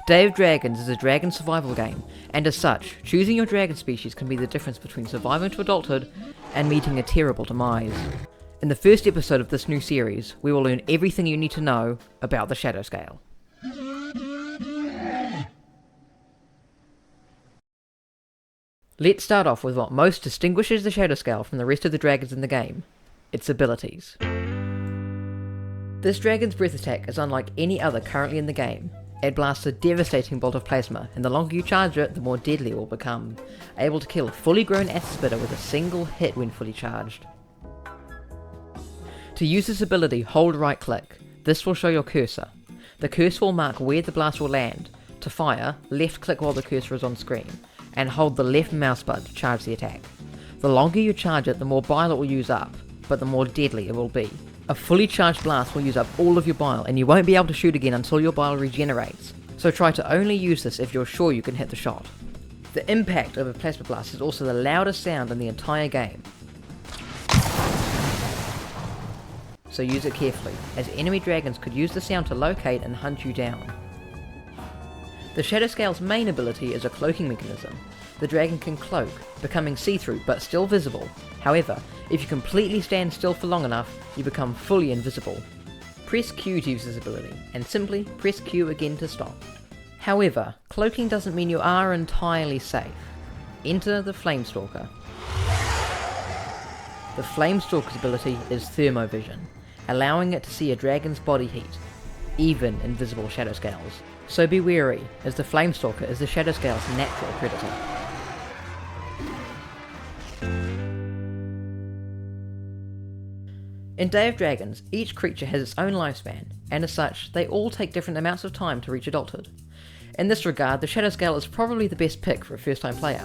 Day of Dragons is a dragon survival game, and as such, choosing your dragon species can be the difference between surviving to adulthood and meeting a terrible demise. In the first episode of this new series, we will learn everything you need to know about the Shadow Scale. Let's start off with what most distinguishes the Shadow Scale from the rest of the dragons in the game: its abilities. This dragon's breath attack is unlike any other currently in the game. It blasts a devastating bolt of plasma, and the longer you charge it, the more deadly it will become, able to kill a fully grown acid spitter with a single hit when fully charged. To use this ability, hold right click. This will show your cursor. The cursor will mark where the blast will land. To fire, left click while the cursor is on screen, and hold the left mouse button to charge the attack. The longer you charge it, the more bile it will use up, but the more deadly it will be. A fully charged blast will use up all of your bile, and you won't be able to shoot again until your bile regenerates, so try to only use this if you're sure you can hit the shot. The impact of a plasma blast is also the loudest sound in the entire game, so use it carefully, as enemy dragons could use the sound to locate and hunt you down. The Shadow Scale's main ability is a cloaking mechanism. The dragon can cloak, becoming see-through but still visible. However, if you completely stand still for long enough, you become fully invisible. Press Q to use this ability, and simply press Q again to stop. However, cloaking doesn't mean you are entirely safe. Enter the Flamestalker. The Flamestalker's ability is Thermovision, allowing it to see a dragon's body heat, even in visible Shadow Scales. So be wary, as the Flamestalker is the Shadow Scale's natural predator. In Day of Dragons, each creature has its own lifespan, and as such, they all take different amounts of time to reach adulthood. In this regard, the Shadow Scale is probably the best pick for a first-time player.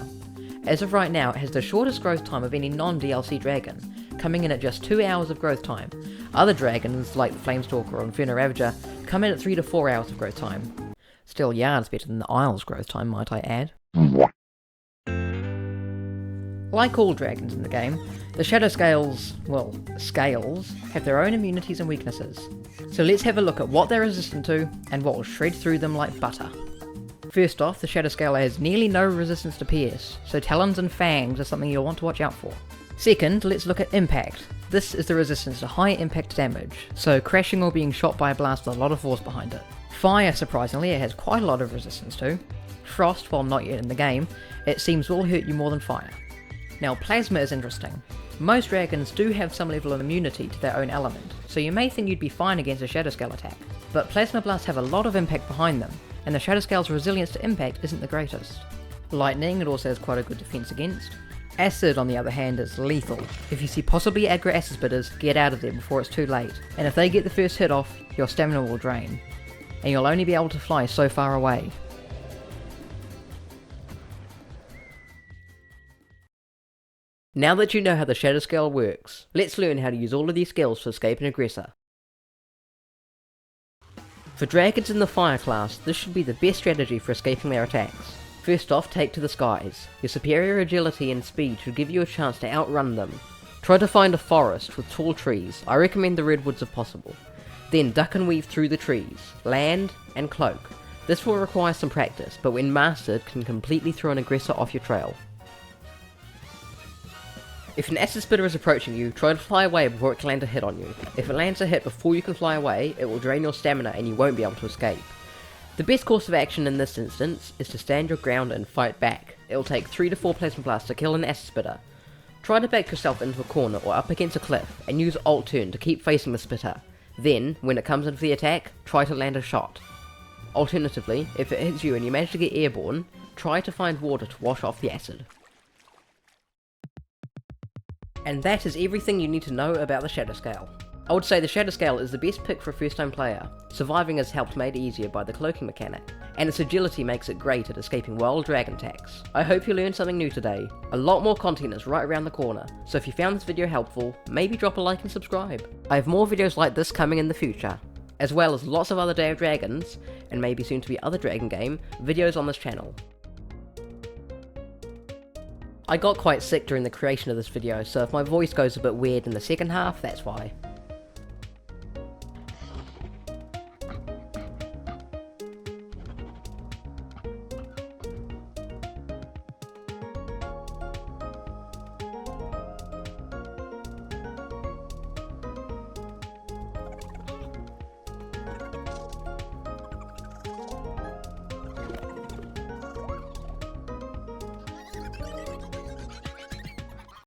As of right now, it has the shortest growth time of any non-DLC dragon, coming in at just 2 hours of growth time. Other dragons, like the Flamestalker or Inferno Ravager, come in at 3 to 4 hours of growth time. Still yards better than the Isle's growth time, might I add. Like all dragons in the game, the Shadow Scales, scales, have their own immunities and weaknesses. So let's have a look at what they're resistant to, and what will shred through them like butter. First off, the Shadow Scale has nearly no resistance to pierce, so talons and fangs are something you'll want to watch out for. Second, let's look at impact. This is the resistance to high impact damage, so crashing or being shot by a blast with a lot of force behind it. Fire, surprisingly, it has quite a lot of resistance to. Frost, while not yet in the game, it seems will hurt you more than fire. Now, plasma is interesting. Most dragons do have some level of immunity to their own element, so you may think you'd be fine against a Shadow Scale attack. But plasma blasts have a lot of impact behind them, and the Shadow Scale's resilience to impact isn't the greatest. Lightning it also has quite a good defense against. Acid, on the other hand, is lethal. If you see possibly aggro acid spitters, get out of there before it's too late, and if they get the first hit off, your stamina will drain, and you'll only be able to fly so far away. Now that you know how the Shadow Scale works, let's learn how to use all of these skills to escape an aggressor. For dragons in the Fire class, this should be the best strategy for escaping their attacks. First off, take to the skies. Your superior agility and speed should give you a chance to outrun them. Try to find a forest with tall trees. I recommend the redwoods if possible. Then duck and weave through the trees, land, and cloak. This will require some practice, but when mastered can completely throw an aggressor off your trail. If an acid spitter is approaching you, try to fly away before it can land a hit on you. If it lands a hit before you can fly away, it will drain your stamina and you won't be able to escape. The best course of action in this instance is to stand your ground and fight back. It will take 3 to 4 plasma blasts to kill an acid spitter. Try to back yourself into a corner or up against a cliff, and use Alt Turn to keep facing the spitter. Then, when it comes into the attack, try to land a shot. Alternatively, if it hits you and you manage to get airborne, try to find water to wash off the acid. And that is everything you need to know about the Shadow Scale. I would say the Shadow Scale is the best pick for a first time player. Surviving is helped made easier by the cloaking mechanic, and its agility makes it great at escaping wild dragon attacks. I hope you learned something new today. A lot more content is right around the corner, so if you found this video helpful, maybe drop a like and subscribe. I have more videos like this coming in the future, as well as lots of other Day of Dragons, and maybe soon to be other Dragon Game, videos on this channel. I got quite sick during the creation of this video, so if my voice goes a bit weird in the second half, that's why.